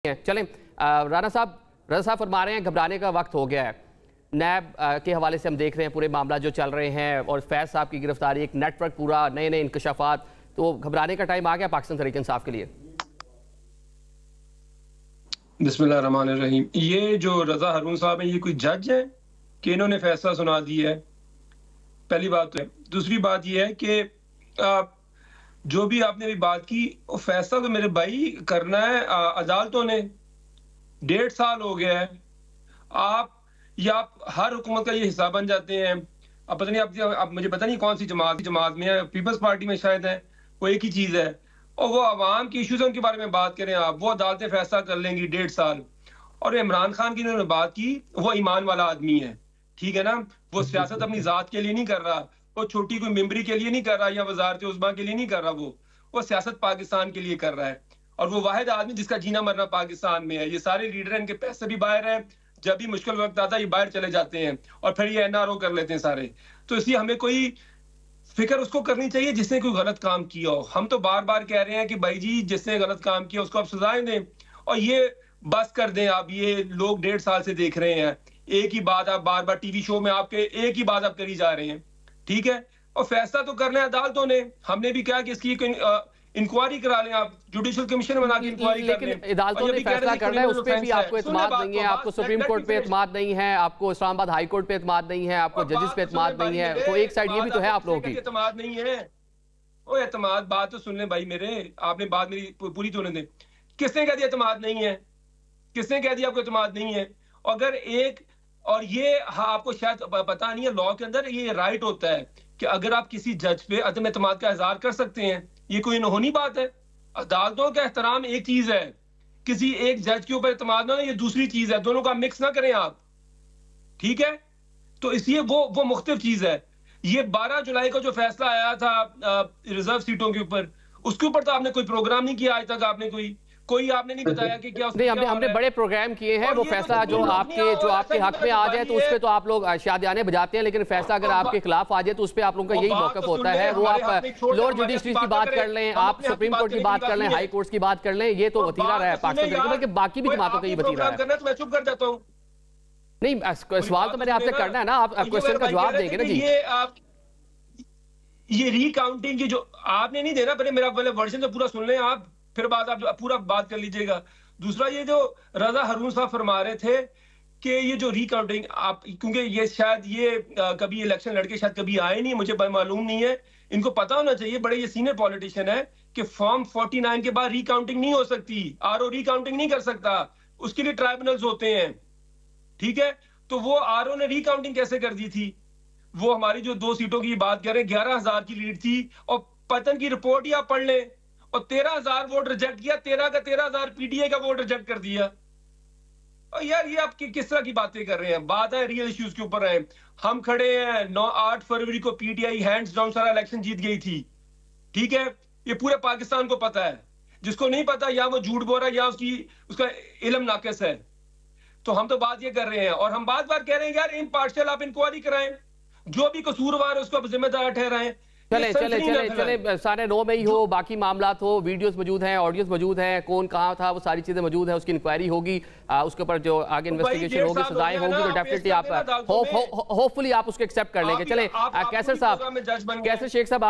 چلیں رضا صاحب فرما رہے ہیں گھبرانے کا وقت ہو گیا ہے. نیب کے حوالے سے ہم دیکھ رہے ہیں پورے معاملہ جو چل رہے ہیں اور فیض صاحب کی گرفتاری ایک نیٹ ورک پورا نئے انکشافات, تو گھبرانے کا ٹائم آ گیا پاکستان تحریک انصاف کے لیے. بسم اللہ الرحمن الرحیم. یہ جو رضا ہارون صاحب ہیں یہ کوئی جج ہے کہ انہوں نے فیصلہ سنا دیا ہے؟ پہلی بات ہے. دوسری بات یہ ہے کہ جو بھی آپ نے ابھی بات کی وہ فیصلہ تو میرے بھائی کرنا ہے عدالتوں نے. 1.5 سال ہو گیا ہے. آپ ہر حکومت کا یہ حصہ بن جاتے ہیں. اب پتہ نہیں آپ مجھے پتہ نہیں کون سی جماعت میں ہے, پیپلز پارٹی میں شاید ہے, وہ ایک ہی چیز ہے. اور وہ عوام کی ایشوز ان کے بارے میں بات کریں آپ, وہ عدالتیں فیصلہ کر لیں گی 1.5 سال. اور عمران خان کی انہوں نے بات کی, وہ ایمان والا آدمی ہے, ٹھیک ہے نا. وہ سیاست اپنی ذات کے لیے نہیں کر رہا, وہ چھوٹی کوئی ممبری کے لیے نہیں کر رہا یا وزارت عظمیٰ کے لیے نہیں کر رہا, وہ سیاست پاکستان کے لیے کر رہا ہے. اور وہ واحد آدمی جس کا جینا مرنا پاکستان میں ہے. یہ سارے لیڈر ہیں, ان کے پیسے بھی باہر ہیں, جب بھی مشکل وقت آتا ہے یہ باہر چلے جاتے ہیں اور پھر یہ NRO کر لیتے ہیں سارے. تو اس لیے ہمیں کوئی فکر اس کو کرنی چاہیے جس نے کوئی غلط کام کیا ہو. ہم تو بار بار کہہ رہے ہیں کہ بھائی جی جس نے غلط کام کیا اس کو آپ سزائیں دیں, اور یہ بس کر دیں. آپ یہ لوگ 1.5 سال سے دیکھ رہے ہیں, ایک ہی بات آپ بار بار ٹی وی شو میں آپ کے ایک ہی بات آپ کری جا رہے ہیں, ٹھیک ہے. اور فیصلہ تو کرنا ہے عدالتوں نے. ہم نے بھی کہا کہ اس کی انکوائری کرا لیں, آپ جوڈیشل کمیشن بنا کے انکوائری کر لیں. لیکن عدالتوں نے فیصلہ کرنا ہے, اس پہ بھی آپ کو اعتماد نہیں ہے, آپ کو سپریم کورٹ پہ اعتماد نہیں ہے, آپ کو اسلام آباد ہائی کورٹ پہ اعتماد نہیں ہے, آپ کو ججز پہ اعتماد نہیں ہے. تو ایک سائڈ یہ بھی تو ہے آپ لوگوں کی. اعتماد نہیں ہے. وہ اعتماد بات تو سن لیں بھائی میرے, آپ نے بات میری پوری تو دیں. کس نے کہہ دیا اعتماد نہیں ہے؟ کس نے کہہ دیا آپ کو اعتماد نہیں ہے؟ اگر ایک اور یہ آپ کو شاید پتا نہیں ہے, لاء کے اندر یہ رائٹ ہوتا ہے کہ اگر آپ کسی جج پہ عدم اعتماد کا اظہار کر سکتے ہیں. یہ کوئی انہونی بات ہے؟ عدالتوں کا احترام ایک چیز ہے, کسی ایک جج کے اوپر اعتماد نہ, یہ دوسری چیز ہے. دونوں کا مکس نہ کریں آپ, ٹھیک ہے. تو اس لیے وہ مختلف چیز ہے. یہ 12 جولائی کا جو فیصلہ آیا تھا ریزرو سیٹوں کے اوپر, اس کے اوپر تو آپ نے کوئی پروگرام نہیں کیا آج تک. آپ نے کوئی آپ نے نہیں بتایا کہ کیا نہیں, ہم نے بڑے پروگرام کیے ہیں. وہ فیصلہ جو آپ کے حق میں آ جائے تو اس پہ تو آپ لوگ شادیانے بجاتے ہیں, لیکن فیصلہ اگر آپ کے خلاف آ جائے تو اس پہ آپ لوگوں کا یہی موقف ہوتا ہے. وہ آپ لوور جوڈیشری کی بات کر لیں, آپ سپریم کورٹ کی بات کر لیں, ہائی کورٹس کی بات کر لیں, یہ تو وتیرہ رہا ہے پاکستان تحریک, بلکہ باقی بھی جماعتوں کا یہ وتیرہ ہے. میں چپ کر جاتا ہوں. نہیں, سوال تو میں نے آپ سے کرنا ہے نا, آپ کوسچن کا جواب دیں گے نا جی. یہ ری کاؤنٹنگ کی جو آپ نے نہیں دینا, پہلے میرا پہلے ورژن تو پورا سن لیں آپ, پھر بعد آپ پورا بات کر لیجئے گا. دوسرا یہ جو رضا ہارون صاحب فرما رہے تھے کہ یہ جو ری کاؤنٹنگ, آپ کیونکہ یہ شاید یہ کبھی الیکشن لڑ کے شاید کبھی آئے نہیں, مجھے معلوم نہیں ہے. ان کو پتا ہونا چاہیے, بڑے یہ سینئر پولیٹیشین ہے, کہ فارم 49 کے بعد ری کاؤنٹنگ نہیں ہو سکتی. RO ری کاؤنٹنگ نہیں کر سکتا, اس کے لیے ٹرائبونلز ہوتے ہیں, ٹھیک ہے. تو وہ RO نے ری کاؤنٹنگ کیسے کر دی تھی؟ وہ ہماری جو 2 سیٹوں کی بات کر رہے ہیں, 11,000 کی لیڈ تھی, اور پتن کی رپورٹ ہی آپ پڑھ لیں, اور 13,000 ووٹ ریجیکٹ کیا, 13,000 PTI کا ووٹ ریجیکٹ کر دیا. اور یار یہ آپ کس طرح کی باتیں کر رہے ہیں؟ بات ہے ریئل ایشوز کے اوپر ہیں. ہم کھڑے ہیں 8 فروری کو PTI ہینڈز ڈاؤن سارا الیکشن جیت گئی تھی, ٹھیک ہے. یہ پورے پاکستان کو پتا ہے. جس کو نہیں پتا یا وہ جھوٹ بول رہا ہے یا اس کا علم ناقص ہے. تو ہم تو بات یہ کر رہے ہیں, اور ہم بار بار کہہ رہے ہیں یار امپارشل آپ انکوائری کرائیں, جو بھی قصوروار ہے اس کو آپ ذمہ دار ٹھہرائیں. چلے سارے 9 میں ہی ہو, باقی معاملات ہو, ویڈیوز موجود ہیں, آڈیوز موجود ہیں, کون کہاں تھا, وہ ساری چیزیں موجود ہیں. اس کی انکوائری ہوگی, اس کے اوپر جو آگے انویسٹیگیشن ہوگی, سزائیں ہوگی, تو ڈیفینیٹلی آپ ہوپ فلی آپ اس کو ایکسیپٹ کر لیں گے. چلیں کیسر صاحب, کیسر شیخ صاحب